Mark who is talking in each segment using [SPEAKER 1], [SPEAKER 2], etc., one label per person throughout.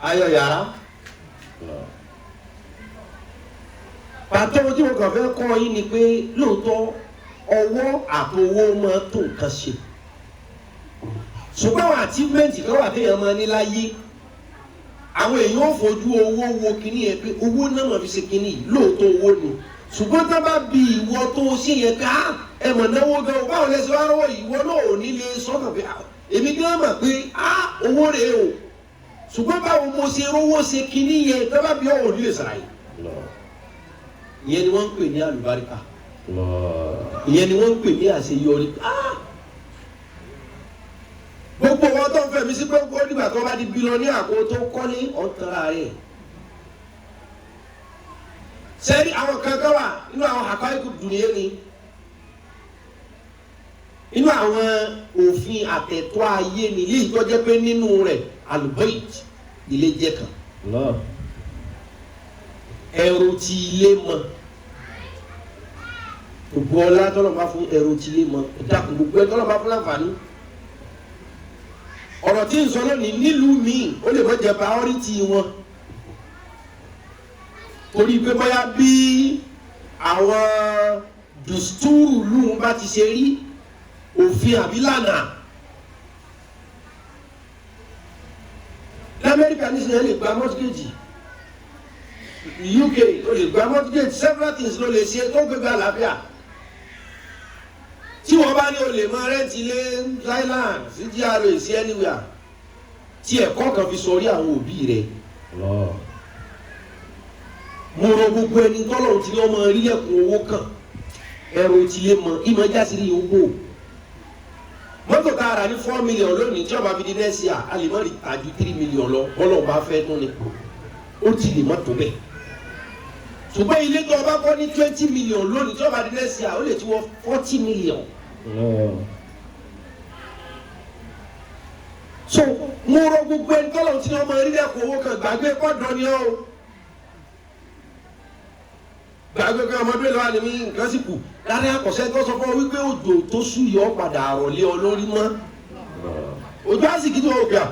[SPEAKER 1] ayọ̀ yàrá. pàtó tí mo kàn fẹ́ kọ́ yín ni pé lóòótọ́ ọwọ́ àtowó máa tó nǹkan ṣe ṣùgbọ́n àwọn achievement kan wà téèyàn máa ní láyé àwọn èèyàn ò fojú owó wo kíní yẹn pé owó náà máa fi ṣe kíní yìí lóòótọ́ owó ni ṣùgbọ́n tá bá bi ìwọ tó ṣe yẹn ká ẹ mọ̀ náwó gan báwo lẹ ṣe wá rọ́wọ́ ìwọ náà ò ní lè sọ́kàn pé èmi gan mọ̀ pé owó rèé o ṣùgbọ́n báwo mo ṣe rówó ṣe kíní yẹn tá bá bi ọ̀ ò ní lè ṣàlàyé ìyẹn ni wọ́n ń pè ní àlùbáríkà ìyẹn ni wọ́n ń pè ní àṣeyọrí gbogbo wọn tó ń fẹ́ mi sí pé ó nígbà tó bá di bílíọ̀nù àkó tó kọ́lé ọ̀tara rẹ̀ sẹ́ni àwọn kankan wà nínú àwọn àkọ́yẹ́kù dùnìyẹ ni nínú àwọn òfin àtẹ̀tọ́ ayé ni yìí tó jẹ́ pé nínú rẹ̀ albayt ilé jẹ́ kan ẹrù tí ilé mọ gbogbo ọlá tọ́lọ̀ bá fún ẹrù tí ilé mọ ìdàkùn gbogbo ẹ tọ́lọ̀ bá fún láǹfààní ọ̀rọ̀ tí ń sọ lónìí nílùú míì ó lè mọ jẹ priority wọn torí pé bóyá bí àwọn dùstúrù lùún bá ti ṣe rí òfin àbílànà lamẹ́ríkà nísìnyẹn lè gba mortgage UK ó lè gba mortgage several things ló lè ṣe tó gbégbá àlàáfíà tí wọ́n bá ní o lè máa rẹ́ǹtì ilé Thailand sí GRA sí anywhere tí ẹ̀kọ́ kan fi sọrí àwọn òbí rẹ̀ mo rọ gbogbo ẹni tọ́lọ̀ tí wọ́n máa rí lẹ́kùn owó kan ẹ̀rọ ìtìlẹ̀ mọ ìmọ̀ jásírí owó mọ́tò tá a rà ní 4 million lónìí tí ọba fi di next year a lè má rí àjù 3 million lọ bọ́lọ̀ bá fẹ́ tún ni ó ti lè má tó bẹ́ẹ̀ ṣùgbọ́n ilé tó ọba kọ́ ní 20 million lónìí tí ọba di next year ó lè ti wọ 40 million. so mo rọ gbogbo ẹni tọ́lọ̀ tí wọ́n máa rí lẹ́kùn owó kan gbàgbé kọ́dọ̀ ni ọ́ gbàgbé pé ọmọdé lọ́wọ́ ni mí nǹkan sì kù lára àkọsẹ́ tó sọ fún ọ wípé òjò tó sú yọ padà àròlé ọ lórí mọ́ òjò àsìkí tó o gbà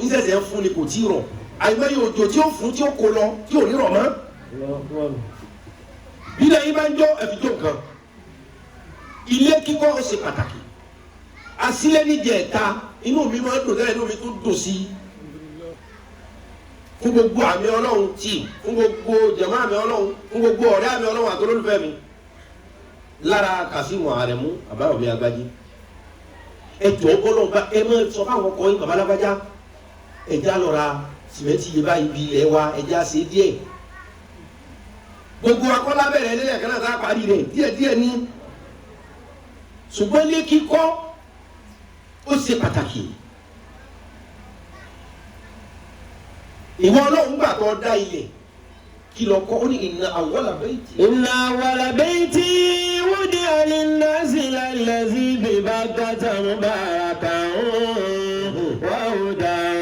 [SPEAKER 1] ìṣẹ̀ṣẹ̀ ń fún ni kò tí ì rọ̀ àìmọye òjò tí ó fún tí ó kó lọ tí ò ní rọ̀ mọ́ bí lẹ́yìn bá ń jọ ẹ̀fí tó nǹkan ilé kíkọ́ ó ṣe pàtàkì àsílẹ̀ níjẹ̀ẹ́ta inú mi máa ń dùn tẹ́lẹ̀ inú mi tún dùn sí i fún gbogbo àmì ọlọ́run tí fún gbogbo jẹ̀mọ́ àmì ọlọ́run fún gbogbo ọ̀rẹ́ àmì ọlọ́run àtolólùfẹ́ mi lára Kasimu Aremu àbáyọ̀mí agbájí ẹjọ́ ọlọ́run bá ẹ máa sọ fáwọn ọkọ yín babalábájá ẹjá lọ́ra sìmẹ́ntì yìí báyìí bí ilẹ̀ wa ẹjá ṣe díẹ̀ gbogbo akọ́lá bẹ̀rẹ̀ lẹ́lẹ̀ kan náà tá a parí rẹ̀ díẹ̀díẹ̀ ní ṣùgbọ́n ilé kíkọ́ ó ṣe pàtàkì. ìwọ ọlọ́run gbà tó dá ilẹ̀ kí lọ kọ́ ó ní inna awwala bayti.
[SPEAKER 2] inna awwala bayti wudi'a linnasi lallazi bi Bakkata mubarakan wa hudan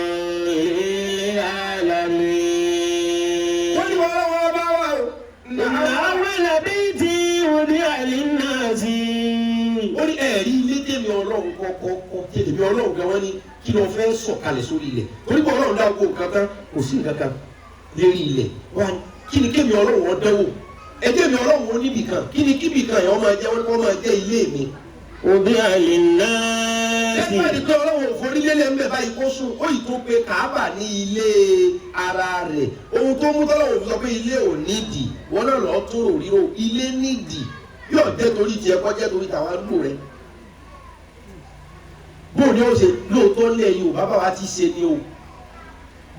[SPEAKER 2] lil alamin.
[SPEAKER 1] wọ́n ní wọ́n lọ́wọ́ bá wà o.
[SPEAKER 2] inna awwala bayti wudi'a linnasi.
[SPEAKER 1] ó ní ẹ̀rí ilé tèmi ọlọ́run kọ́kọ́ tèmi ọlọ́run gan wọ́n ní kí ló fẹ́ sọ̀kalẹ̀ sórí ilẹ̀ torí pé ọlọ́run dá gbogbo nǹkan tán kò sí nǹkan kan lérí ilẹ̀ wá kí ni kémi ọlọ́run wọn dánwò ẹjẹ́ mi ọlọ́run wọn níbì kan kí ni kíbì kan yẹn wọ́n máa jẹ́ wọ́n máa jẹ́ ilé mi.
[SPEAKER 2] òbí àlìnáàsì.
[SPEAKER 1] ẹgbẹ́ ìdíkọ́ ọlọ́run ò forí lélẹ̀ ń bẹ̀ báyìí kó sùn ó yìí tó pe Kàábà ní ilé ara rẹ̀ ohun tó mú tọ́lọ́run sọ pé ilé ò nídìí wọn náà lọ́ọ́ tó rò ríro ilé nídìí yóò jẹ́ torí tiẹ̀ kọ́ jẹ́ torí tàwọn àdúgbò rẹ̀ bó ni ó ṣe lóòótọ́ lẹ̀ Yorùbá bàbá ti ṣe ni o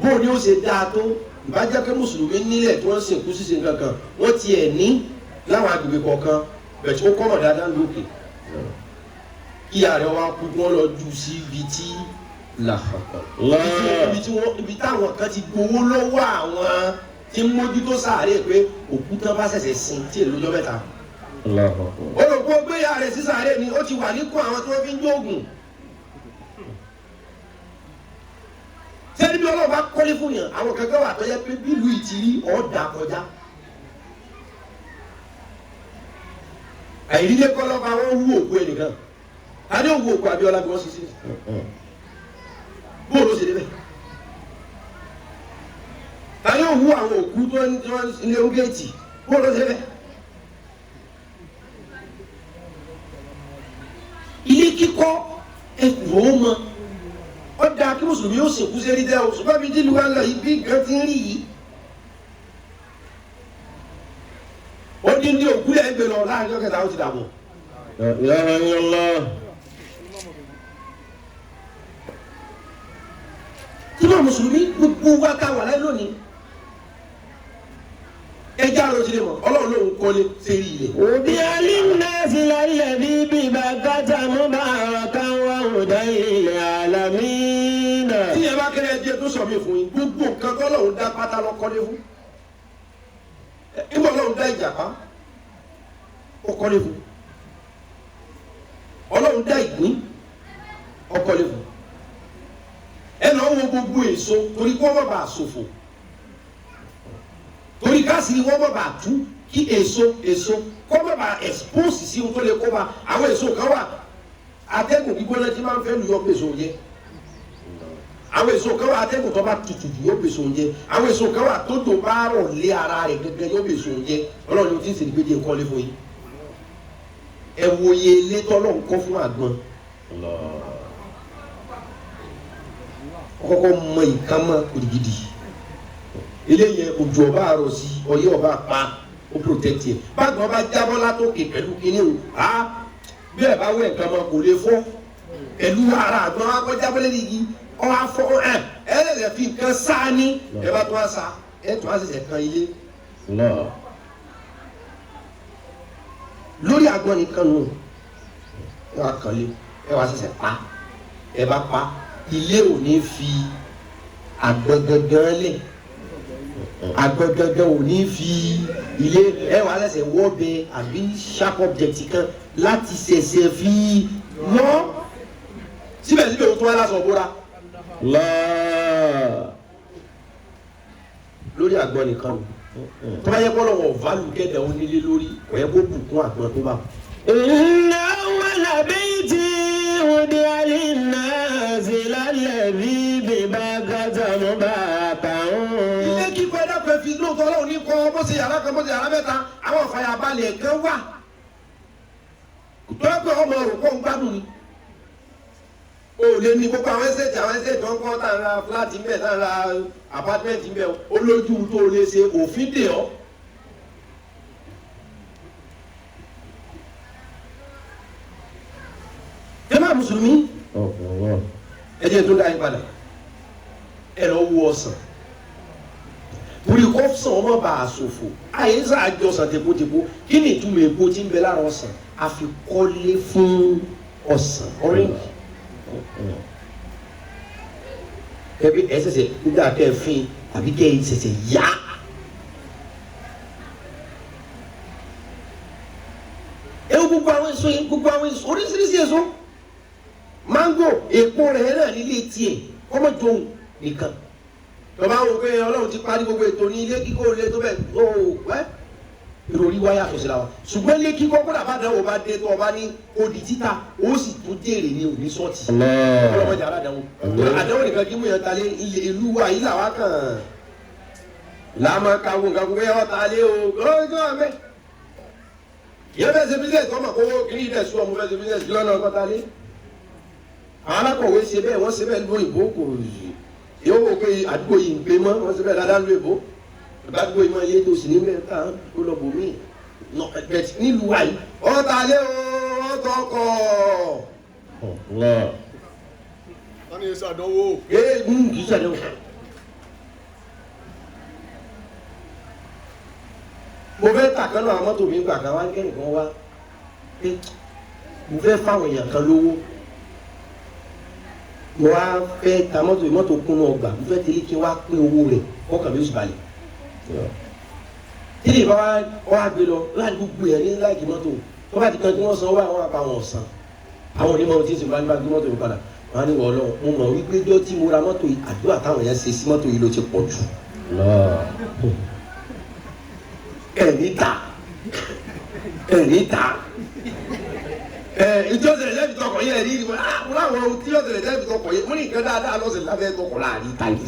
[SPEAKER 1] bó ni ó ṣe dáa tó ìbájá pé mùsùlùmí nílẹ̀ tí wọ́n ń sìnkú ṣíṣe kankan wọ́n tiẹ̀ ní láwọn agbègbè kọ̀ọ̀kan bẹ̀tí ó kọ́mọ̀ dáadáa lókè kí ààrẹ wa kú wọ́n lọ jù sí ibi tí ibi táwọn kan ti gbowó lọ́wọ́ àwọn tí ń mójútó sàárè pé òkú tán bá ṣẹ̀ṣẹ̀ sin tí èlò ọjọ́ mẹ́ta olùkó gbé ààrẹ sí sàárè ni ó ti wà níkùn àwọn tí wọ́n fi ń jóògùn. sẹ́ni bí ọlọ́run bá kọ́lé fún yàn àwọn kankan wà tó yẹ pé bílù ìtìrí ọ̀dà kọjá. àìrílé kọ́lọ́ba wọn wú òkú ẹnìkan adé òwú òkú Abíọ́lá bí wọ́n ṣe sí bóòlù ó ṣe débẹ̀. hu àwọn òkú tó ń ilé ogéètì bó ló ṣe fẹ́. ilé kíkọ́ ẹ̀kọ́ ó mọ ó dáa kí mùsùlùmí ó sìnkú sí erí dẹ́ o ṣùgbọ́n bí dílù wa lọ yìí bí nǹkan ti ń rí yìí. ó dín ní òkú lẹ́yìn gbé lọ láàrin ọjọ́ kẹta ó ti dàbọ̀.
[SPEAKER 2] ilaha illallah.
[SPEAKER 1] tí wọ́n mùsùlùmí gbogbo wa ká wà láyé lónìí ẹjẹ́ àrùn ti lè mọ̀ ọlọ́run lòun kọ́lé sérí ilẹ̀.
[SPEAKER 2] òbí alíńdásí lálẹ́ bí bíbá kájà mọ́ bá ara kan wá òdà ilẹ̀ àlàmínà.
[SPEAKER 1] tí ẹ bá kéré ẹjẹ tó sọ mí fún yín gbogbo nǹkan tó lọ́run dá pátá lọ kọ́lé fún. ìgbà ọlọ́run dá ìjàpá ó kọ́lé fún. ọlọ́run dá ìgbín ó kọ́lé fún. ẹ lọ wo gbogbo èso torí kó má bàa ṣòfò torí káàsì wọ́n má bàa tú kí èso kó má bàa expose sí ohun tó lè kó bá àwọn èso kan wà atẹ́gùn gbígbóná tí máa ń fẹ́ lu yọ pèsè oúnjẹ àwọn èso kan wà atẹ́gùn tó bá tutù jù yóò pèsè oúnjẹ àwọn èso kan wà tó dùn bá rọ̀ lé ara rẹ̀ gẹ́gẹ́ yóò pèsè oúnjẹ ọlọ́run ní o ti ń sèdí péjì nǹkan lé fún yín ẹ wo iye ilé tọ́lọ́ nǹkan fún àgbọn kọ́kọ́ mọ ìkámọ́ òdìgidì eléyẹ ojú ọba àrò sí ọyẹ ọba pa ó protect yẹ báàgì ọba jábọ́ látòkè pẹ̀lú kínní o bí ẹ bá wẹ̀ nǹkan mọ kò lè fọ́ pẹ̀lú ara àgbọn akọ́ jábọ́ lẹ́nu yìí ọ afọ́ ẹ lè fi nǹkan sáání ẹ bá tó a sa ẹ tó a ṣẹ̀ṣẹ̀ kan ilé lórí àgbọn nìkan nù ẹ wá kan lé ẹ wá ṣẹ̀ṣẹ̀ pa ẹ bá pa ilé ò ní fi àgbọn gangan lẹ̀ àgbọn gangan ò ní fi ilé ẹ wà lẹ́sẹ̀ wọ́ọ̀bẹ àbí sharp object kan láti ṣẹ̀ṣẹ̀ fi lọ́ síbẹ̀síbẹ̀ o tún wá lásán bóra lórí àgbọn nìkan nù tó bá yẹ kó lọ́wọ́ value kẹ́dẹ̀ ó nílé lórí kò yẹ kó bùkún àgbọn tó bá.
[SPEAKER 2] inna awwala bayti wudi'a lin-nasi lalladhi bi-Bakkata mubarakan.
[SPEAKER 1] ilé kíkọ́ ẹ̀dá pẹ̀ fi lóòótọ́ ọlọ́run ní kọ́ bó ṣe yàrá kan bó ṣe yàrá mẹ́ta àwọn ìfàyàbalẹ̀ kan wà tó yẹ pé ọmọ rò kó ń gbádùn ni. o lè ní gbogbo àwọn ẹsẹ̀tì tó ń kọ́ tá a ra fúláàtì ńbẹ̀ tá a ra apátímẹ́ǹtì ńbẹ̀ olójú tó lè ṣe òfin dè ọ́. jàmá mùsùlùmí ẹ jẹ́ tó dá yín padà ẹ lọ wo ọsàn torí kọ́ sàn ọmọ bá a ṣòfò àyè sàn àjọ ọsàn tẹ̀kọ́tẹ̀kọ́ kí ni ìtumọ̀ èpo tí ń bẹ lára ọsàn àfi kọ́lé fún ọsàn ọ̀rẹ́ǹjì ẹbí ẹ ṣẹ̀ṣẹ̀ nígbà tẹ́ ẹ fín àbí kẹ́ ẹ ṣẹ̀ṣẹ̀ yá ẹ wo gbogbo àwọn èso yìí gbogbo àwọn èso oríṣiríṣi èso mango èpo rẹ̀ náà nílé tiẹ̀ kọ́mọ jòun nìkan tọ́ba wo pé ọlọ́run ti parí gbogbo ètò ní ilé kíkọ́ ilé tó bẹ̀ ó wẹ́ ìròrí wáyà tó síra wa ṣùgbọ́n ilé kíkọ́ kó dàbá dánwò bá dé tó ọba ní odi títà ó sì tún jèrè ní òní sọ́ọ̀tì ọlọ́mọdé aládàáwò àdánwò nìkan kí mú yẹn ta lé ìlú wa yìí làwa kàn láàmú káwọn nǹkan kó bẹ́ẹ̀ ọ̀tá lé o ọjọ́ àmẹ́ yẹn fẹ́ ṣe bísíǹsì ọmọ kówó kiri ilẹ̀ sùn ọmọ fẹ́ ṣe bísíǹsì lọ́nà ọkọ̀ta lé àwọn alákọ̀wé ṣe bẹ́ẹ̀ wọ́n ṣe bẹ́ẹ̀ lóyìnbó kò yóò wò pé àdúgbò yìí ń gbé mọ́ wọ́n ṣe bẹ́ẹ̀ dáadáa lóyìnbó àdúgbò yìí máa yé tó sì ní mẹ́ta tó lọ bò mí nílùú wa yìí ọ̀tá lé o ọ̀tọ̀ ọkọ̀.
[SPEAKER 3] wọ́n ní ìṣàdánwò.
[SPEAKER 1] kì í ṣàdánwò. mo fẹ́ tà kánú àwọn mọ́tò mi gbà kan wá ń kẹ́ nìkan wá pé mo fẹ́ fáwọn èèyàn kan lówó mo wá fẹ́ ta mọ́tò kúnnú ọgbà mo fẹ́ tẹ́lẹ̀ kí n wá pín owó rẹ̀ kọ́kàn mi ó sì balẹ̀ tí lè bá wá gbé lọ láti gbogbo ẹ̀ ní láìkí mọ́tò tó bá ti kan tí wọ́n san owó àwọn apá wọn ọ̀sán àwọn onímọ̀ tí ń sìn bá gbé mọ́tò mi padà wọn á ní wọ́n lọ mo mọ̀ wípé jọ́ tí mo ra mọ́tò yìí àdúrà táwọn yẹn ṣe sí mọ́tò yìí ló ti pọ̀ jù ẹ̀rí ta ìjọsìn lẹ́bi tọkọ̀ yẹn rí ni mo láwọn tí ìjọsìn lẹ́bi tọkọ̀ yẹn mo ní nǹkan dáadáa lọ́sẹ̀ lábẹ́ tọkọ̀ láàrin ta yìí.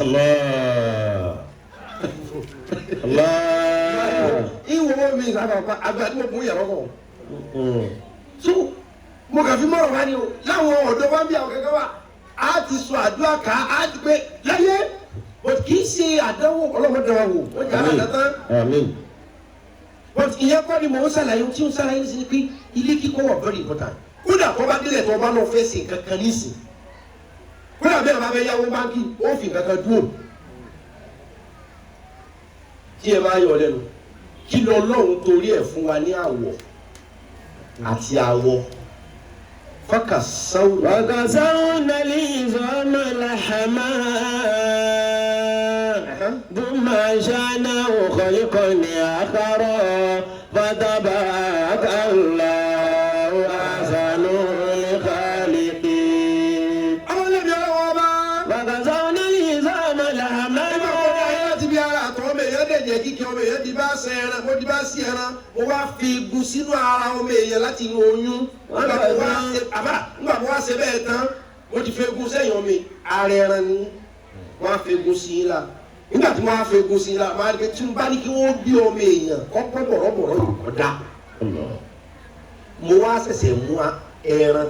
[SPEAKER 2] Allah.
[SPEAKER 1] ìwọ mi sábà pa àgbà tí mo kún yàrá kọ. so mo kàn fi mọ̀rọ̀ wá ní o láwọn ọ̀dọ́ wa bí àwọn kankan wà á ti sọ àdúrà ká á ti pé láyé but kì í ṣe àdánwò ọlọ́mọdé wa wò wọ́n jà á dáná.
[SPEAKER 2] Àmín.
[SPEAKER 1] but ìyẹn kọ́ ni mò ń ṣàlàyé tí ń ṣàlàyé sí ni pé ilé kíkọ́ wà very important kódà tó bá délẹ̀ tó bá lọ fẹ́ ṣe kankan nísìn kódà bẹ́ẹ̀ bá fẹ́ yáwó báńkì ó fi kankan dúró tí ẹ bá yọ lẹ́nu kí lọ lọ́run torí ẹ̀ fún wa ní àwọ̀ àti àwọ̀ fọ́kà sáwùrọ̀.
[SPEAKER 2] وكسونا العظام لحما ثم أنشأناه خلقا آخر فتبارك الله أحسن الخالقين.
[SPEAKER 1] àwọn ẹlẹ́bi ọlọ́wọ́ bá.
[SPEAKER 2] وكسونا العظام لحما.
[SPEAKER 1] nígbà tó ní ayé láti bí ara àtọ́ ọmọ èèyàn dẹ̀jẹ̀ kíkẹ́ ọmọ èèyàn di bá ṣe ẹran mo di bá sí ẹran mo wá fi igun sínú ara ọmọ èèyàn láti inú oyún nígbà tó wá ṣe bẹ́ẹ̀ tán mo ti fi igun sẹ́yìn ọmọ ara ẹran ni wọ́n á fi igun sí i la nígbà tí wọ́n á fi igun sí i la máa rí pé tí mo bá ní kí wọ́n bí ọmọ èèyàn kọ́kọ́ bọ̀rọ̀bọ̀rọ̀ yìí kọ́ da mo wá ṣẹ̀ṣẹ̀ mú ẹran.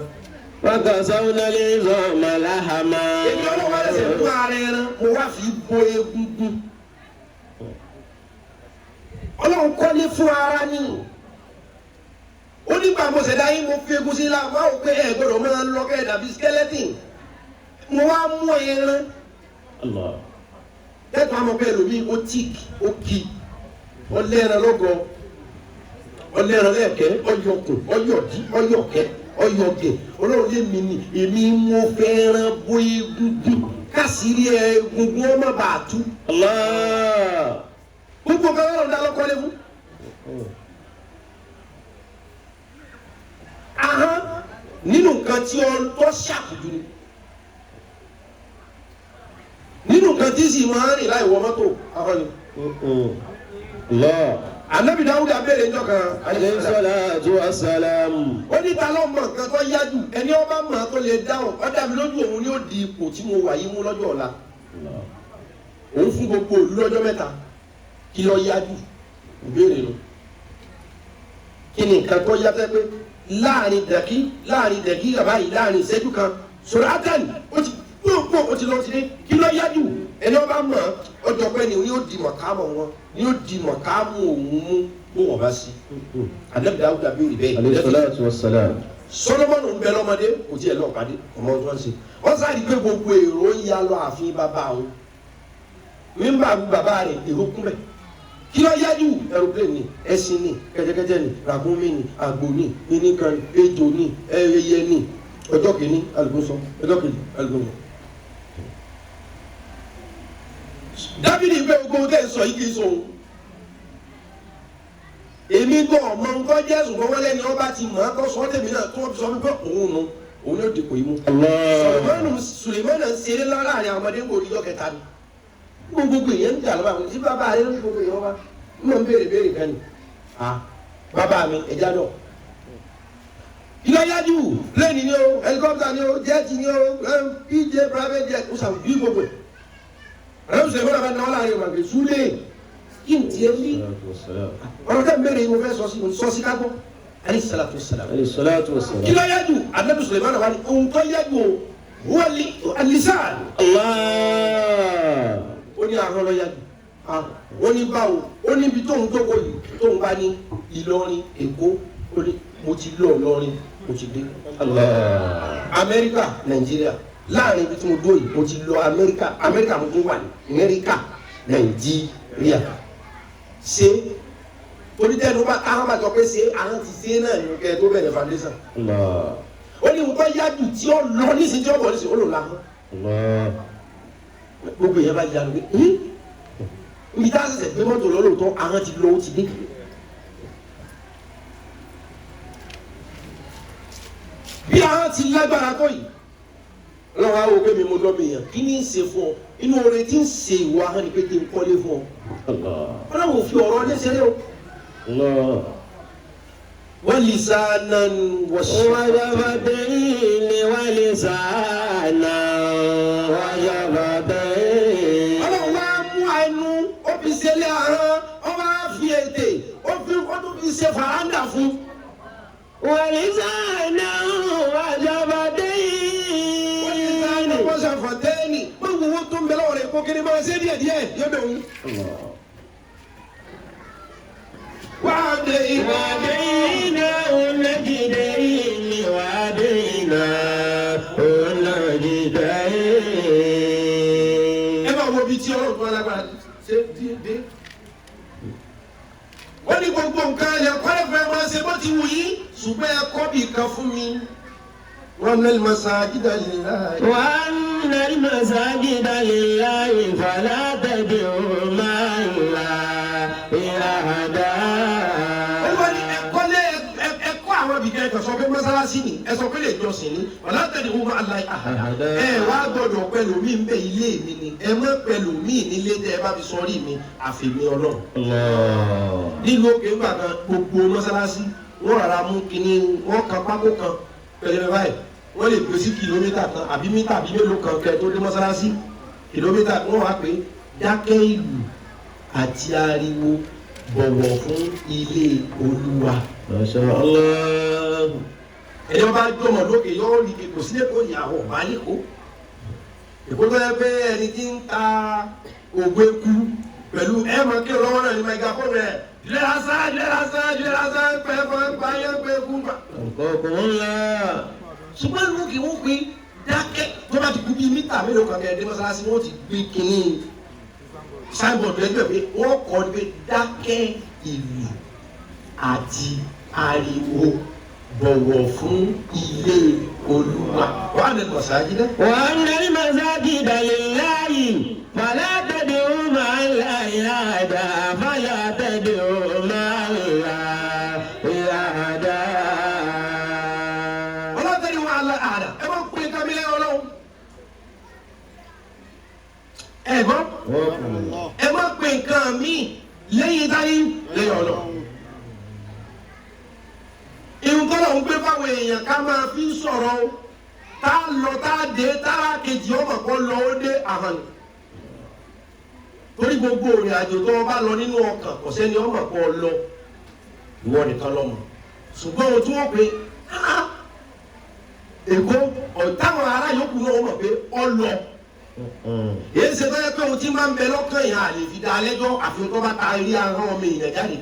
[SPEAKER 2] وكسونا العظام لحما.
[SPEAKER 1] èmi ọlọ́wọ́ ẹ̀ṣẹ̀ mú ara ẹran mo wá fi bo egungun. ọlọ́run kọ́lé fún ara ní ó nígbà mo ṣẹ̀dá yín mo fi egun sí la wá ò pé ẹ gbọ́dọ̀ máa ń lọ kẹ́ ẹ̀ dàbí skeleton mo wá mú ẹran tẹ́tù àmọ́ pé ẹlòmíì ó tíìk ó kì ọlẹ́ran lọ́gọ ọlẹ́ran lẹ́ẹ̀kẹ́ ọyọkùn ọyọ̀dí ọyọ̀kẹ́ ọyọ̀gẹ̀ ọlọ́run lé mi ni èmi mo fẹ́ràn bó egungun kásìrí egungun ọmọ bàtú. gbogbo kan lọ́rùn dá lọ́kọ́ lé fún. ahọ́n nínú nǹkan tí ó tọ́ ṣàkùjú ni nínú nǹkan tí sì máa ń rìn láì wọ mọ́tò ahọ́n ni. Ànábì Dáúdà béèrè ńjọ́ kan.
[SPEAKER 2] Alayhi salatu wassalam.
[SPEAKER 1] Ó ní ta ló mọ nǹkan tó yá jù ẹni ó bá mọ̀ tó lè dáhùn ó dá mi lójú òun ni ó di ipò tí mo wà yìí mú lọ́jọ́ ọ̀la. Òun fún gbogbo òlu lọ́jọ́ mẹ́ta kí ló yá jù ìbéèrè lọ. Kí ni nǹkan tó yá tẹ́ pé láàrin dẹ̀kí yàrá yìí láàrin ìṣẹ́jú kan sọ̀rọ̀ átẹ́ni ó ti gbogbo ó ti lọ sí ní kí ló yá jù ẹni ó bá mọ̀ ọjọ́ pẹ́ ni ó di mọ̀kámọ̀ wọn ni ó di mọ̀kámọ̀ òun mú bó wọ́n bá sí. Ànábì Dáúdà béèrè bẹ́ẹ̀.
[SPEAKER 2] Alayhi salatu wassalam.
[SPEAKER 1] Sọlọmọnù ń bẹ lọ́mọdé kò tiẹ̀ lọ́ọ̀ pàdé ọmọ tó ń ṣe wọ́n sáré pé gbogbo èrò ń ya lọ ààfin bàbá àwọn mímbà bàbá rẹ̀ èrò kún bẹ̀ kí ló yájú aeroplane ni ẹṣin ni kẹ́tẹ́kẹ́tẹ́ ni ràkúnmí ni àgbò ni nìkan ni ejò ni ẹyẹ ni ọjọ́ kìíní alùpùpù ọjọ́ kìíní alùpùpù. Dábìlì pé gbogbo tẹ̀ ń sọ yìí kì í sọ òun èmi gbọ́ ọmọ nǹkan jẹ́ ṣùgbọ́n wọ́n lẹ́ni ọba ti mọ̀ ọ́ kọ́ sọ tèmi náà tó wọ́n fi sọ wípé òun nu òun yóò dìpọ̀ imú. Sùlẹ̀mọ́nù ń ṣeré láàrin àwọn ọmọdé ń gbòòrò ìjọ kẹta ni. Gbogbo èèyàn ń jà lọ́wọ́ àwọn tí bàbá rẹ̀ lórí gbogbo èèyàn wá ń mọ̀ ń béèrè kan ni. Bàbá mi ẹja dọ̀. Ilé yájú plane ni o helicopter ni o jet ni o PJ private jet ó sàbí gbogbo ẹ̀. Àlọ́ Sùlẹ̀mọ́nù bá náwó láàrin ìmọ̀ àgbẹ̀ súlẹ̀ kí n tiẹ̀ ní ọ̀rọ̀ tẹ́ mẹ́rin yìí mo fẹ́ sọ sí kágbọ́ alayhi salatu wassalam.
[SPEAKER 2] Alayhi salatu wassalam.
[SPEAKER 1] kí ló yájú Ànábì Sulaiman wà ní ohun tó yájú o wọ́n lé alisan.
[SPEAKER 2] Allah.
[SPEAKER 1] ó ní àrùn lọ yájú ó ní báwo ó ní ibi tóun tó kọ yìí tóun bá ní Ìlọrin Èkó ó ní mo ti lọ Ìlọrin mo ti dé.
[SPEAKER 2] Allah.
[SPEAKER 1] Amẹ́ríkà Nàìjíríà láàrin ibi tí mo dó yìí mo ti lọ Amẹ́ríkà mo tún wà ní Amẹ́ríkà Nàìjíríà ṣe onítẹ̀nu bá káwọn bá jọ pé ṣe àwọn ti ṣe náà ní kẹ́ tó bẹ̀rẹ̀ foundation. ó ní nǹkan yájú tí ó lọ nísìnyí tí ó bọ̀ nísìnyí ó lò láhùn. gbogbo èèyàn bá yà lóde ibi tá a ṣẹ̀ṣẹ̀ gbé mọ́tò lọ́lọ́tọ́ àwọn ti lọ ó ti dé. bí àwọn ti lágbára tó yìí lọ́wọ́ àwọn òkè mi mo lọ́ mi yàn kí ni ń ṣe fún ọ inú oore tí ń ṣe ìwà hàn ní pé kí n kọ́lé fún ọ. Ọlọ́run fi ọ̀rọ̀ léṣeré o. Walisanan
[SPEAKER 2] wajabataini walisanan wajabataini.
[SPEAKER 1] Ọlọ́run wá mú ẹnu ó fi fi ṣẹlẹ̀ ahọ́n ó wá fi ètè ó tún fi ṣe fàáńdà fún.
[SPEAKER 2] ولسانا وشفتين
[SPEAKER 1] wọ́n ṣàfọ̀tẹ́ẹ̀nì wọ́n wo owó tó ń bẹ lọ́wọ́ rẹ̀ kó kiri máa ṣe díẹ̀díẹ̀ yóò bẹ̀ wọ́n.
[SPEAKER 2] وهديناه النجدين وهديناه النجدين.
[SPEAKER 1] ẹ máa wo ibi tí ọlọ́run tó alágbára ṣe dé. wọ́n ní gbogbo nǹkan ẹ̀ kọ́lẹ̀ fẹ́ máa ṣe bó ti wù yín ṣùgbọ́n ẹ kọ́ bí kan fún mi. وأن المساجد لله
[SPEAKER 2] وأن المساجد لله فلا تدعوا مع الله أحدا.
[SPEAKER 1] ẹ̀kọ́ àwọn ibìkan ẹ̀kọ́ sọ pé mọ́sálásí ni ẹ sọ pé lè jọ́sìn ni ولا تدعوا مع الله أحدا. ẹ wá gbọ́dọ̀ pẹ̀lú mi ń bẹ ilé mi ni ẹ mọ́ pẹ̀lú mi nílé tẹ́ ẹ bá fi sọrí mi àfẹ̀mí ọlọ́run. nílùú òkè ńgbà kan gbogbo mọ́sálásí wọ́n rárá mú kínní wọ́n kan pákó kan pẹ̀lú báyìí wọ́n lè gbé sí kìlómítà kan àbí mítà àbí mélòó kan kẹ́ tó dé mọ́sálásí kìlómítà wọ́n wá pé dákẹ́ ìlú àti ariwo bọ̀wọ̀ fún ilé olúwa.
[SPEAKER 2] Masha Allah.
[SPEAKER 1] ẹni wọ́n bá jọmọ̀ lókè yóò rí kò sílé kó ìyàwó ọ̀bá lẹ́kọ̀ọ́ èkó tó yẹ pé ẹni tí ń ta ògbó eku pẹ̀lú ẹ̀mọ́ kí ọlọ́wọ́ náà ní microphone rẹ̀ jìlẹ́rasá pẹ́ẹ́pẹ́ báyẹ̀ pé eku gbà.
[SPEAKER 2] ọ̀pọ̀ ńlá.
[SPEAKER 1] ṣùgbọ́n ìlú kì í wọ́n pe dákẹ́ tó bá ti kú bíi mítà mélòó kan kẹ́ ẹ̀ dé mọ́sálásí wọ́n ti gbé kínní signboard ẹgbẹ́ pé wọ́n kọ́ ni pé dákẹ́ ìlú àti ariwo bọ̀wọ̀ fún ilé olúwa. wàá nẹ masajida.
[SPEAKER 2] وأن المساجد لله فلا تدعوا مع الله أحدا فلا تدعوا مع الله أحدا.
[SPEAKER 1] ọlọ́tẹ̀ni wà á la àdá ẹ bá pín kábílẹ̀ ọlọ́run. ẹ gbọ́ ẹ má pín nǹkan míì lẹ́yìn táyé lẹ́yìn ọlọ́run. ìhun tọ́lọ̀ ń gbé fáwọn èèyàn ká máa fi sọ̀rọ̀ o tá a lọ tá a dé tára kejì ọmọ kan lọ ó dé àhàn. torí gbogbo òrìn àjò tó o bá lọ nínú ọkàn kò sẹ́ni ọmọ kan lọ ìwọ nìkan lọ́mọ. ṣùgbọ́n ohun tí wọ́n pe èkó ọ̀táwọn ará yòókù náà mọ̀ pé ọ lọ. èyí ṣe tó yẹ pé ohun tí máa ń bẹ lọ́kàn yẹn àlè fi dá lẹ́jọ́ àfihàn tó bá ta eré ahọ́n ọmọ èèyàn jáde.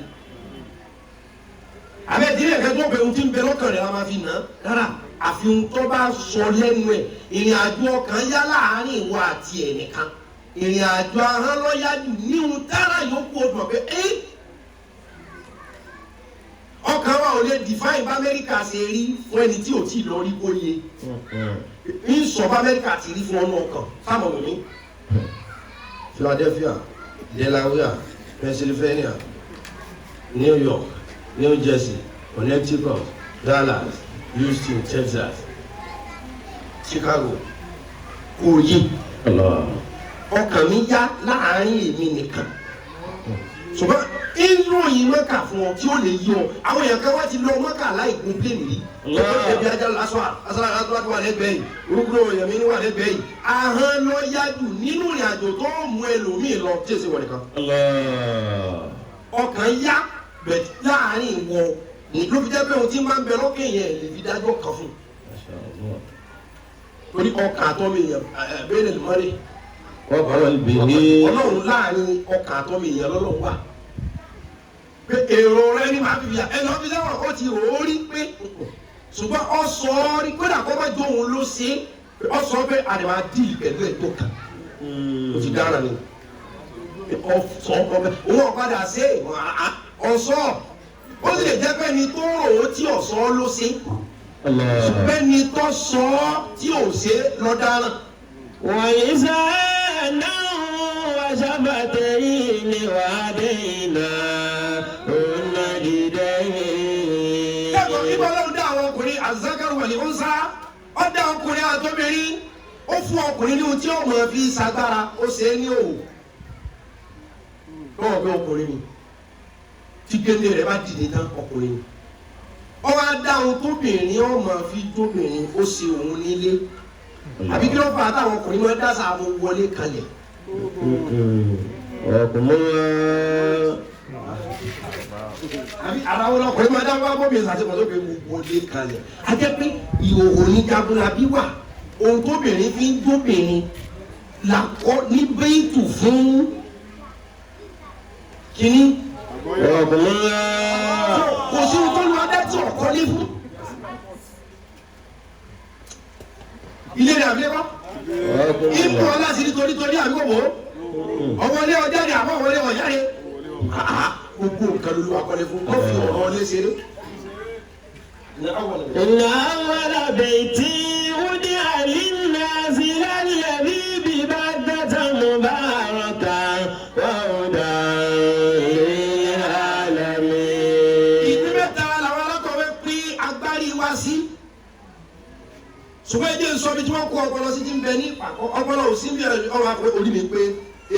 [SPEAKER 1] àbẹ ìdílé ẹ̀kẹ́ tó bẹ ohun tí ń bẹ lọ́kàn rẹ̀ la máa fi nà á rárá àfihàn tó bá sọ lẹ́nu ẹ̀ ìrìn àjò ọkàn yá láàárín ìwọ àti ẹnìkan ìrìn àjò ahọ́n lọ́yà jù ní ohun tára yòókù ó dùn pé ọkàn wa ò lè define bá Amẹ́ríkà ṣe rí fún ẹni tí ò tí ì lọ rí bóyé ń sọ bá Amẹ́ríkà ti rí fún ọ̀nà ọkàn sáàmù mi. Philadelphia, Delaware, Pennsylvania, New York, New Jersey, Connecticut, Dallas, Houston, Texas, Chicago, òye ọkàn mi yá láàárín èmi nìkan ṣùgbọ́n inú yìí mọ́kà fún ọ tí ó lè yí ọ àwọn èèyàn kan wá ti lọ mọ́kà láì gun plane yìí ẹbí ajá lásán asálàkà tó wà lẹ́gbẹ̀ẹ́ yìí orúkúrò èèyàn mi ní wà lẹ́gbẹ̀ẹ́ yìí ahọ́n lọ yájú nínú ìrìn àjò tó mú ẹlòmíì lọ tí èsì wọ̀ nìkan. ọkàn yá bẹ̀ láàárín ìwọ ló fi jẹ́ pé ohun tí máa ń bẹ lọ́kàn yẹn lè fi dájọ́ kan fún un. torí ọkàn àtọ́mi yẹn bẹ́ẹ̀ lè mọ́rí. ọlọ́run láàárín ọkàn àtọ́mi yẹn lọ́lọ́run wà. pé èrò rẹ ní màá fi fìyà ẹnì ọ́fíìsì ẹ̀wọ̀n ó ti rò ó rí pé ṣùgbọ́n ọ sọ ọ́ rí kódà kó má jó òun ló ṣe é ọ sọ pé àdìmọ́ àdìlì pẹ̀lú ètò kan ó ti dára ni ọsọ òun ọ̀padà ṣe ọsọ ó sì lè jẹ́ pé ẹni tó rò ó tí ọ̀sọ́ ló ṣe ṣùgbọ́n ẹni tó sọ ọ́ tí ò ṣe lọ dára.
[SPEAKER 2] wọ̀nyí sáà náà wá sábàtẹ́ yìí ni wàá dé iná òun náà dìde yìí.
[SPEAKER 1] Yàtọ̀ ibà lọ́run dá àwọn ọkùnrin àzákàrù wàlẹ̀ ó ń sá ó dá ọkùnrin àtọ́bìnrin ó fún ọkùnrin ní ohun tí ó mọ̀ fi ṣàgbára ó ṣe é ní òwò. Lọ́wọ́ pé ọkùnrin ni tí géńdé rẹ̀ bá dìde tán ọkùnrin ni. Ó wá dá ohun tóbìnrin ó mọ̀ fi tóbìnrin ó ṣe òun nílé. Àbí kí ló fà á táwọn ọkùnrin máa dá sáà mo wọlé kalẹ̀. àbí ara wọn lọkùnrin máa dáwọ́ abọ́bí ẹ̀sán àti ìmọ̀tò pé wọlé kalẹ̀ a jẹ́ pé ìhòòhò ní jagunlabi wà ohun tóbìnrin fi ń dóbìnrin la kọ́ ní bẹ́ẹ̀tù fún kínní kò sí ohun tó lu adé tí ọkọ lé fún ilé rẹ̀ àbí ẹ̀kọ́ ipò ọlá sí nítorí àbíkòwò ọwọ́lé ọjà rẹ̀ àbọ̀ ọwọ́lé ọjà rẹ̀ gbogbo nǹkan ló wà kọ́lé fún kọ́fì ọ̀rọ̀ léṣeré.
[SPEAKER 2] إن أول بيت وضع للناس للذي ببكة مباركا وهدى للعالمين.
[SPEAKER 1] ìdí mẹ́ta làwọn alákọ̀wé pín agbárí wá sí. ṣùgbọ́n ẹjẹ́ ń sọ bí tí wọ́n kó ọpọlọ sí ti ń bẹ ní ìpàkọ́ ọpọlọ ò sí bí ọ̀rọ̀ àpò orí mi pé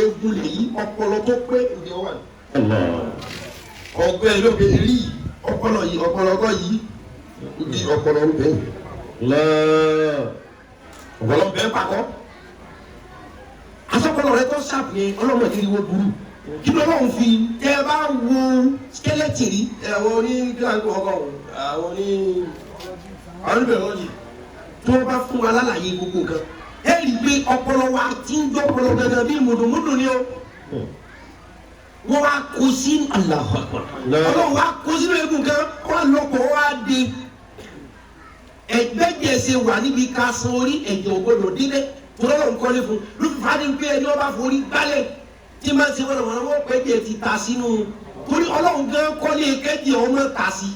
[SPEAKER 1] egun lèyí ọpọlọ tó pé ìdí ọwà ní. ọgbẹ́ ló bẹ rí ọpọlọ yìí ọpọlọ ọgọ́ yìí ibi ọpọlọ ń bẹ ọpọlọ ń bẹ pàkọ́ asọpọlọ rẹ tó ṣàpìyàn ọlọ́mọ ìdílé wo burú kí ló lọ́n fi tẹ́ ẹ bá wo skeleton rí àwọn oní gíláńkì ọgọ́rùn àwọn oní oníbẹ̀rọ̀jì tó bá fún wa lálàyé gbogbo nǹkan ẹ rí i pé ọpọlọ wa ti ń jọ ọpọlọ gangan bí mùdùmùdù ni o wọ́n wá kó sí Allahu Akbar ọlọ́run wá kó sínú egun kan wọ́n lọ́pọ̀ wá dé ẹgbẹ́jẹsẹ̀ wà níbi ká san orí ẹ̀jẹ̀ ògbọ́dọ̀ dílé tọ́lọ́run kọ́lé fún lùfàá ní pé ẹni ọba forí gbálẹ̀ tí máa ṣe wọ́n wọ́n pẹ́jẹ ti ta sínú torí ọlọ́run gan kọ́lé kẹ́jì ọmọ ta sí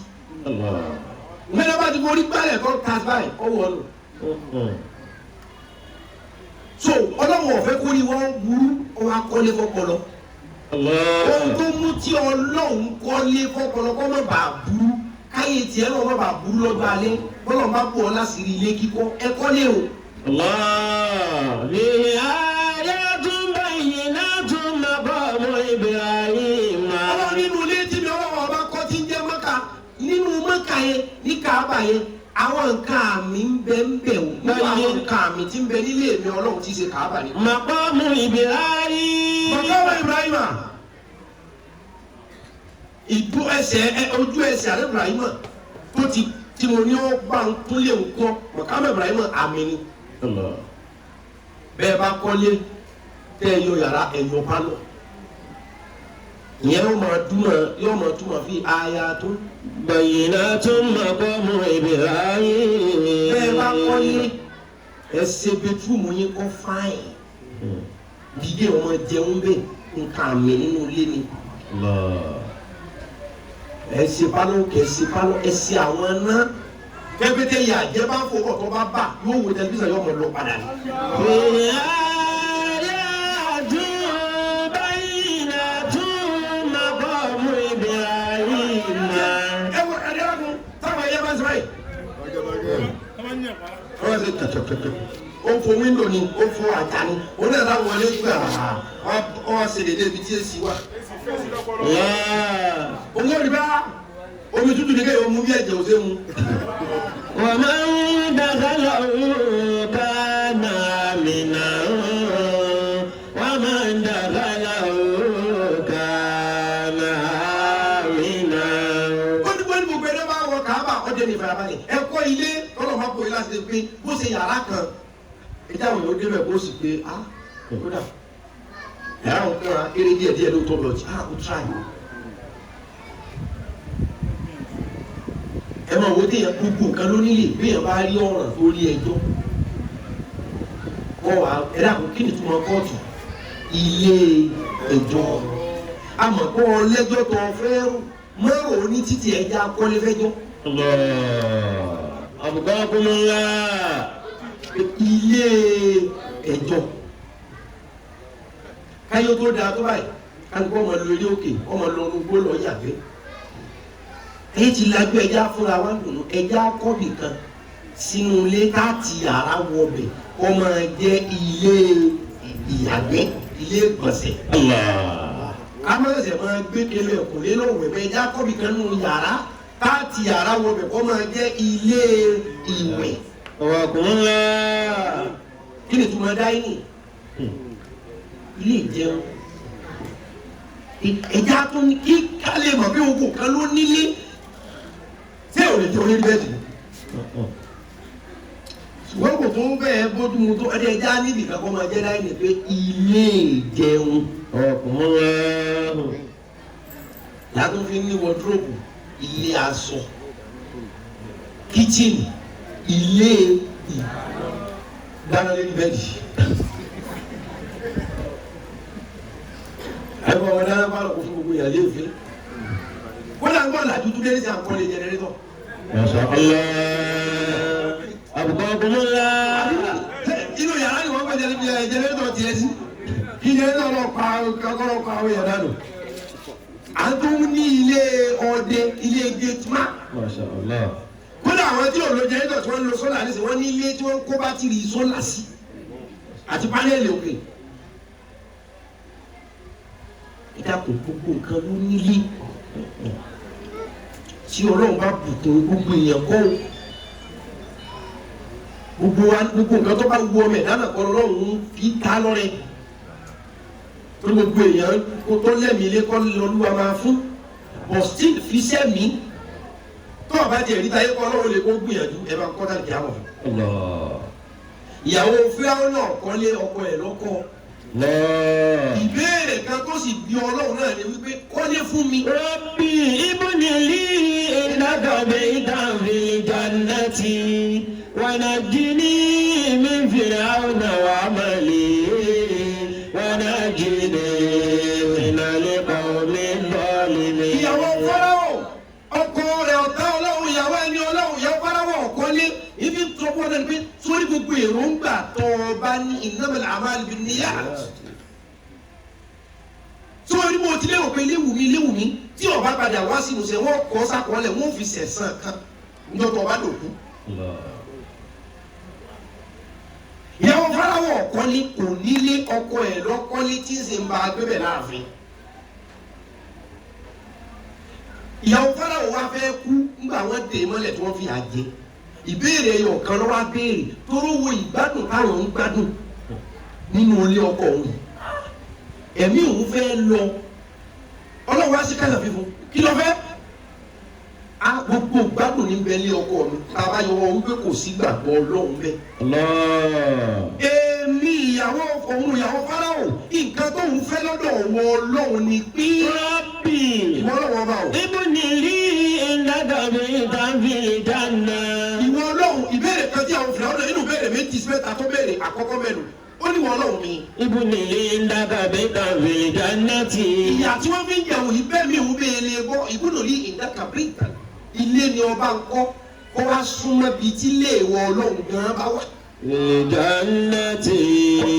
[SPEAKER 1] mẹ́lẹ́ bá ti forí gbálẹ̀ kọ́ ta báyìí ọwọ́ nù so ọlọ́run ọ̀fẹ́ kórìí wọ́n burú ọwọ́ akọ́lé fọ́pọlọ ohun tó mú tí ọlọ́run kọ́lé fọ́pọlọ kọ́ mọ́ bàá burú káyé tiẹ̀ náà mọ́ bàá burú lọ́jọ́ alẹ́ bọ́lọ̀ bá bọ̀ ọ́ láṣìírí ilé kíkọ́ ẹ kọ́lé o.
[SPEAKER 2] ní ayatun bayyinatun maqamu Ibrahim.
[SPEAKER 1] ọlọ́run nínú ilé tí mi ọlọ́run ọba kọ́ ti ń jẹ́ Mẹ́kà nínú Mẹ́kà yẹn ní Káàbà yẹn àwọn nǹkan àmì ń bẹ o nínú àwọn nǹkan àmì tí ń bẹ nílé mi ọlọ́run ti ṣe Káàbà ni.
[SPEAKER 2] Maqamu Ibrahim.
[SPEAKER 1] Maqamu Ibrahim ìdú ẹsẹ̀ ojú ẹsẹ̀ àrẹ Ibrahim tó ti tí mo ní ó bá ń kúnlé nǹkan Maqamu Ibrahim àmì ni. bẹ́ẹ̀ bá kọ́lé tẹ́ ẹ yọ yàrá ẹ̀yọ pálọ̀ ìyẹn yóò máa túmọ̀ fi ayatun
[SPEAKER 2] bayyinatun maqamu Ibrahim.
[SPEAKER 1] bẹ́ẹ̀ bá kọ́lé ẹsẹ̀ bẹ́túmù yín kọ́ fáìn dídé ọmọ jẹun bẹ́ẹ̀ nǹkan àmì nínú ilé ni ẹsẹ̀ pálọ̀ ẹsẹ̀ àwọn náà kẹ́pẹ́tẹ́ yà jẹ́ bá fọwọ́ tó bá bà yóò wo tẹlifíṣàn yóò mọ̀ lọ padà ní. ó fo wíńdò ni ó fo àjà ni ó ní ẹ̀rọ wọlé gbà ọ́ wá ṣe dédé ibi tí èsì wà. òun yóò rí bá omi tútù ní kéèyàn mú bí ẹ̀jẹ̀ ò ṣe mu.
[SPEAKER 2] wa man dakhalahu kana aminan wa man dakhalahu kana aminan.
[SPEAKER 1] ó ní bọ́ọ̀lù gbogbo ẹni bá wọ Káàbà ọdẹ ní ìfarabalẹ̀ ẹ̀kọ́ ilé tọ́lọ̀ máa bọ̀ ilé láti pé bó ṣe yàrá kan ìjà àwọn yóò débẹ̀ bó sì pé kódà yàrá òun kẹ́ra eré díẹ̀ ló tọ́ lọ sí ó tíráì. ẹ máa wo téèyàn gbogbo nǹkan ló nílé béèyàn bá rí ọ̀ràn tó rí ẹjọ́ kọ́ wa ẹ dàpọ̀ kí ni túmọ̀ kóòtù ilé ẹjọ́ àmọ́ kọ́ ọ lẹ́jọ́ tó fẹ́ mọ́rò ní títí ẹja kọ́lé fẹ́jọ́.
[SPEAKER 2] Abqakumullah.
[SPEAKER 1] ilé ẹjọ́ káyọ̀ tó dáa tó báyìí kálukọ́ ọmọ lọ ilé òkè ọmọ lọ ọdún gbó lọ yàgbẹ́ ẹ ti lajú ẹja fúnra wa dùnú ẹja kọ́bì kan sínú ilé káàtì yàrá wọbẹ̀ kọ́ máa jẹ́ ilé ìyàgbẹ́ ilé ìgbọ̀nsẹ̀. kámẹ́sẹ̀ máa gbé kele ẹ̀kúnlé lọ́wọ́ ẹ̀bẹ̀ ẹja kọ́bì kan nínú yàrá káàtì yàrá wọbẹ̀ kọ́ máa jẹ́ ilé ìwẹ̀.
[SPEAKER 2] Abqakumullah.
[SPEAKER 1] kí ni túmọ̀ dáínì ilé ìjẹun ẹja tó ní kí kálẹ̀ mọ̀ bí ogun kan ló nílé ṣé ò lè jẹ́ orí bẹ́ẹ̀ dì ṣùgbọ́n kò tó ń bẹ́ẹ̀ bójú mu tó ẹja níbi kan kọ́ máa jẹ́ láì ní pé ilé ìjẹun
[SPEAKER 2] ọkùnrin
[SPEAKER 1] látún fi ní wọdúrópù ilé aṣọ kíchìnì ilé dáná lórí bẹ́ẹ̀dì ẹ̀fọ́ wọn dáná bá lọ kó fún gbogbo ìyàlẹ́ òfin wọ́n náà ń gbọ́ làjú tó dé ní sí àkọọ́lẹ̀ jẹnẹrétọ̀.
[SPEAKER 2] àbùkọ́ ọkùnrin ńlá.
[SPEAKER 1] inú yàrá ni wọ́n gbọ́ jẹnẹrétọ̀ tiẹ̀ sí kí jẹnẹrétọ̀ lọ pa kọ́kọ́rọ́ pa àwọn yàrá nù. à ń tún ní ilé ọdẹ ilé gateman. kódà àwọn tí ò lo jẹnẹrétọ̀ tí wọ́n ń lo sólà ní sè wọ́n ní ilé tí wọ́n ń kó bátìrì sólà sí àti pánẹ́ẹ̀lì òkè. ìdàpọ̀ gbogbo nǹkan ló nílé tí ọlọ́run bá bùkún gbogbo èèyàn kọ́ gbogbo nǹkan tó bá wù ọmọ ẹ̀dá náà kọ́ ọlọ́run fi ta lọ́rẹ́ tó gbogbo èèyàn kó tó lẹ́mìí ilé kọ́ lọ́lúwa máa fún but still fi sẹ́mi tó o bá tiẹ̀ rí táyé kọ́ ọlọ́run lè kó gbìyànjú ẹ bá kọ́ dàgbà wọ̀. ìyàwó fúláwọ́ náà kọ́lé ọkọ ẹ̀ lọ́kọ́ ìbéèrè kan tó sì bí ọlọ́run náà ni wípé kọ́lé fún mi.
[SPEAKER 2] Rabbi ibni li innaka baytan fil jannati wa najjini min fir'auna wa amali wa najjini minal qawmi zalimin.
[SPEAKER 1] ìyàwó fọ́láwọ̀ ọkọ rẹ̀ ọ̀tá ọlọ́run ìyàwó ẹni ọlọ́run ìyàwó fọ́láwọ̀ ọ̀kọ́lé ibi tó bọ́ náà pé sórí gbogbo èròǹgbà tó o bá ní innamal a'malu binniyat. sórí mo ti léwu pé léwu mi tí o bá padà wá sí ìmùsẹ̀ wọ́n kọ́ sákọ́ọ́lẹ̀ wọ́n fi sẹ̀sán kan ní ọ̀tọ̀ ọba dòkú. ìyàwó fọ́láwọ̀ ọ̀kọ́lé kò nílé ọkọ ẹ̀ lọ́kọ́lé tí ń ṣe ń ba agbébẹ̀ láàfin. ìyàwó fọ́láwọ̀ wá fẹ́ kú nígbà wọ́n dè mọ́lẹ̀ tí wọ́n fi àjẹ́ ìbéèrè ẹyọ kan ló wá béèrè tóró wo ìgbádùn táwọn ń gbádùn nínú ilé ọkọ òun ẹ̀mí òun fẹ́ lọ ọlọ́wọ́ á sí kálà fífún kí ló fẹ́ á gbogbo gbádùn ní bẹ́ẹ̀ lé ọkọ mi bàbá yọwọ́ wípé kò sí gbàgbọ́ ọlọ́run bẹ́ẹ̀. èmi ìyàwó Fáráò nǹkan tó ń fẹ́ lọ́dọ̀ ọ̀wọ́ ọlọ́run ni pín
[SPEAKER 2] Rabbi
[SPEAKER 1] ìwọ ọlọ́wọ́ bá o.
[SPEAKER 2] ibni li innaka baytan fil janna.
[SPEAKER 1] ìwọ ọlọ́run ìbéèrè kan tí àwọn fìlà nínú ìbéèrè méjì sí mẹ́ta tó béèrè àkọ́kọ́ mẹ́nu ó ní ìwọ ọlọ́run mi.
[SPEAKER 2] ibni li innaka baytan fil jannati.
[SPEAKER 1] ìyá tí wọ́n fi ń jẹun yìí bẹ́ẹ̀ mi ò bẹ́ẹ̀ lè gbọ́ ìgbónà ní ìdáka bíríkà ilé ni ọba ń kọ́ kó wá súnmọ́ bíi tí ilé ìwọ ọlọ́run gan-an bá wà.
[SPEAKER 2] jannati.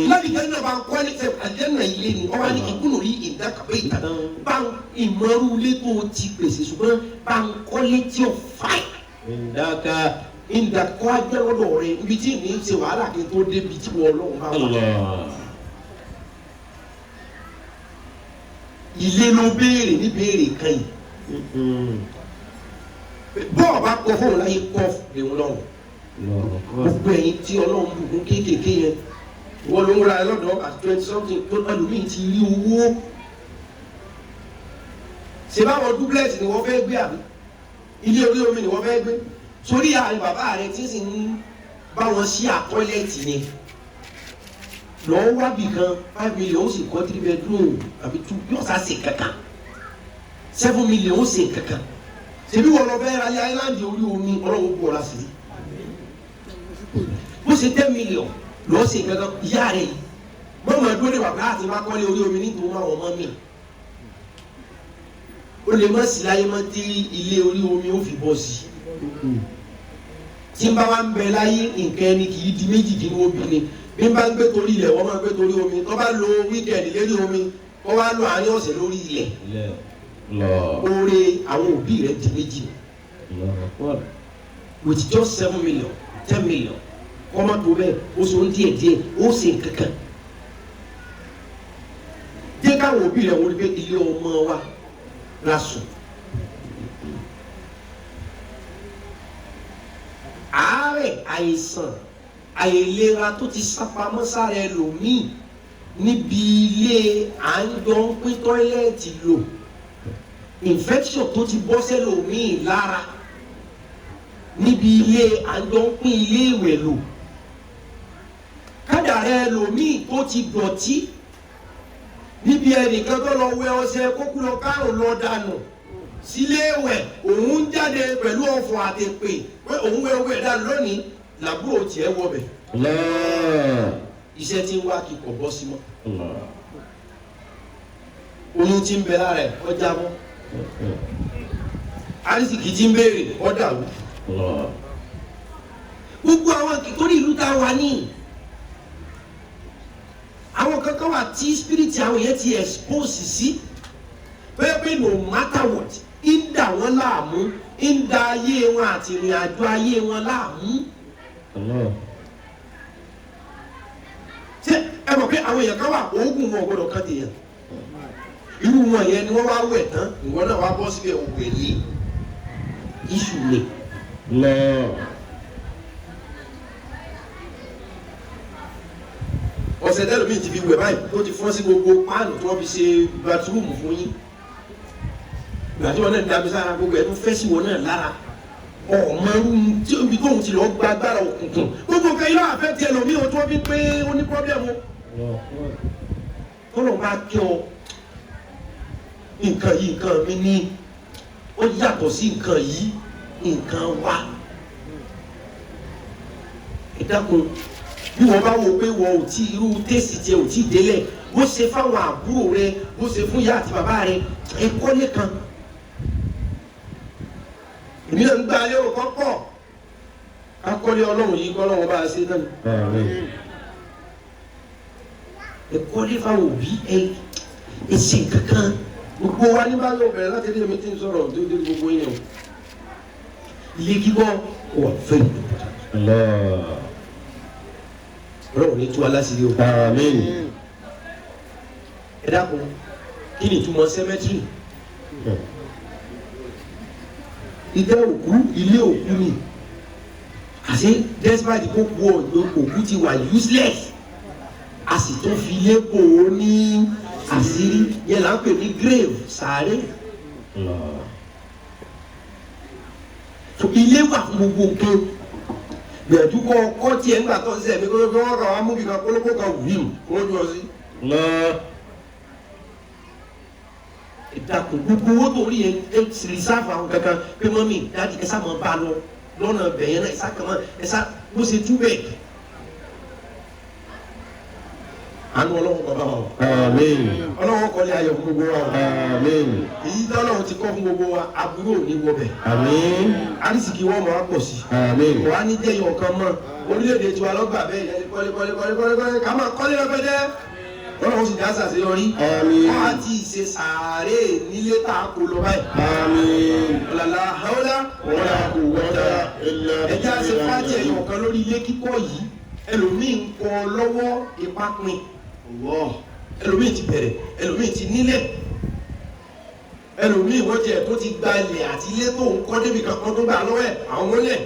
[SPEAKER 1] láti jẹ́ náà bá ń kọ́ ní àjẹ́nà ilé ni ọba ní ìgbónà ní ìdáka bíríkà bá ìmọ̀rú ilé tó ti pèsè ṣùgbọ́n bá ń kọ́lé tí ò fáì. ìdàkọ́ ajẹ́ lọ́dọ̀ rẹ̀ ibi tí ní ṣe wàhálà kí n tó débi tí wọ́n ọlọ́run bá wà. ilé ló béèrè ní béèrè kan yìí bọ́ọ̀ bá kọ́ fóun láyé kọ́ lèun lọ́rùn gbogbo ẹ̀yin tí ọlọ́run bùkún kéékèèké yẹn wọ́n ló ń ra ẹ lọ́dọ̀ at 20 something tó ẹlòmíì ti rí owó ṣe báwọn duplex ni wọ́n fẹ́ gbé àbí ilé orí omi ni wọ́n fẹ́ gbé sórí àárín bàbá rẹ tí sì ń bá wọn sí àtọ́lẹ́ẹ̀tì yẹn lọ́wọ́ wábì kan 5 million ó sì kọ́ 3 bedroom àbí 2 yóò sá ṣe kankan 7 million ó ṣe kankan ṣèbí wọn lọ fẹ́ ra ayé island orí omi ọlọ́wọ́ bọ̀ ọ́ lásìrí bó ṣe 10 million lọ́ọ́ ṣe kankan ìyá rẹ̀ yìí mọ́mọ́ ẹ̀dúró lè wà pé àti má kọ́lé orí omi nítorí wọn àwọn ọmọ mi ó lè má sí láyé má tí ilé orí omi ó fi bọ́ sí tí n bá wá ń bẹ láyé nǹkan ẹni kì í di méjì kí ni ó bí ni bí n bá ń gbé torí ilẹ̀ wọ́n máa ń gbé torí omi tó bá lo wíkẹ̀ndì lérí omi wọ́n wá lo àárín ọ̀sẹ̀ lórí ilẹ̀ oore àwọn òbí rẹ̀ di méjì with just 7 million 10 million kọ́mọ́ tó bẹ́ẹ̀ ó sọ díẹ̀ díẹ̀ ó sì ń kankan jẹ́ káwọn òbí rẹ̀ wọlé pé ilé ọmọ wa la sùn. àárẹ̀ àìsàn àìlera tó ti sápamọ́ sára ẹlòmíì níbi ilé à ń jọ ń pín tọ́ílẹ̀tì lò infection tó ti bọ́ sẹ́lòmíì lára níbi ilé à ń jọ ń pín ilé ìwẹ̀ lò kádàrá ẹlòmíì tó ti dọ̀tí níbi ẹnìkan tó lọ wẹ ọṣẹ kókó lọ kárùn lọ dànù sílé ìwẹ̀ òun jáde pẹ̀lú ọ̀fọ̀ àtẹ̀pè pé òun wẹ owó ẹ̀ dànù lónìí làbúrò tiẹ̀ wọbẹ̀ iṣẹ́ tí ń wá kíkọ̀ bọ́ sí mọ́ oyún tí ń bẹ lára ẹ̀ ọjà mọ́ arísìkì tí ń béèrè ọ̀dà wò gbogbo àwọn torí ìlú tá a wà ní àwọn kankan wà tí spirit àwọn yẹn ti expose sí pé no matter what ń dà wọ́n láàmú ń da ayé wọn àti ìrìn àjò ayé wọn láàmú. ṣé ẹ mọ̀ pé àwọn èèyàn kan wà oògùn wọn gbọ́dọ̀ kan tèèyàn irú wọn yẹn ni wọ́n wá wẹ̀ tán ìwọ náà wá bọ́ síbẹ̀ òògùn èyí iṣu ni. ọ̀sẹ̀ tẹ́lẹ̀ mi ti fi wẹ̀ báyìí tó ti fọ́n sí gbogbo páànù tí wọ́n fi ṣe bathroom fún yín ìgbà tí wọn náà dàbí sára gbogbo ẹ̀ tó fẹ́ sí wọn náà lára ọ̀mọ́rú tí omi tóun ti lọ gba agbára òkùnkùn gbogbo nǹkan yìí náà fẹ́ tiẹ̀ lómi o tí wọ́n fi pé ó ní pọ́blẹ́mù kọ́lọ̀ máa kí ọ nǹkan yìí nǹkan mi ní ó yàtọ̀ sí nǹkan yìí nǹkan wá ẹ dákun bí wọ́n bá wo pé wọ́n ò tí irú tẹ́sì tiẹ̀ ò tí délẹ̀ bó ṣe fáwọn àbúrò rẹ bó ṣe fún ìyá àti bàbá rẹ ẹ kọ́lé kan èmi náà ń gba lérò kọ́kọ́ akọ́lé ọlọ́run yìí kọ́ ọlọ́run bá a ṣe náà ẹ kọ́lé fáwọn òbí ẹ ṣe kankan gbogbo wa ní báyọ̀ bẹ̀rẹ̀ láti rí ẹ̀mí tí ń sọ̀rọ̀ tó dé gbogbo yẹn o ilé kíkọ́ wà fẹ́ ọlọ́run ní tú aláṣìírí o. Àmín. ẹ dákun kí ni ìtumọ̀ sẹ́mẹ́tírì ìdá òkú ilé òkú ni àṣé despite kó kú òkú ti wà useless a sì tún fi ilé bò ó ní àṣírí yẹn là ń pè ní grave sàárè ilé wà fún gbogbo nǹkan gbẹ̀dú kọ́ tiẹ̀ ńgbà tó ń sẹ̀ mí kó wọ́n kà wá mú bí kan kólókó kan wíìm kó jọ sí. ìdàkùn gbogbo owó tó rí yẹn ẹ rìsáàfù àwọn kankan pé mọ́mí dáàdi ẹ sá mọ́ bá lọ lọ́nà bẹ̀yẹn náà ẹ sá kàn mọ́ ẹ sá bó ṣe tú bẹ́ẹ̀. àánú ọlọ́run bàbá wa. Àmín. ọlọ́run kọ́lé ayọ̀ fún gbogbo wa. Àmín. èyí tí ọlọ́run ti kọ́ fún gbogbo wa aburú ò ní wọbẹ̀. Àmín. arísìkí wọn máa pọ̀ sí. Àmín. wàá ní jẹ́yọ̀ ọ̀kan mọ́ orílẹ̀-èdè tiwa lọ́gbà bẹ́ẹ̀ yẹn kọ́lé ká máa kọ́lé lọ́pẹ́dẹ́ ọlọ́run sì dá sàṣeyọrí. Àmín. wọ́n á ti ṣe sàárè nílé tá a kò lọ báyìí. Àmín. ọ̀làlà haúlá wala quwwata illa billah. ẹ̀jẹ̀ àṣẹ fàájì ẹ̀yọ̀ ọ̀kan lórí ilé kíkọ́ yìí ẹlòmíì ń kọ́ lọ́wọ́ ìpapin ẹlòmíì ti bẹ̀rẹ̀ ẹlòmíì ti nílẹ̀ ẹlòmíì wọ́n jẹ́ tó ti gba ilẹ̀ àti ilé tó ń kọ́ débi kankan tó gbà lọ́wọ́ ẹ̀ àwọn mọ́lẹ̀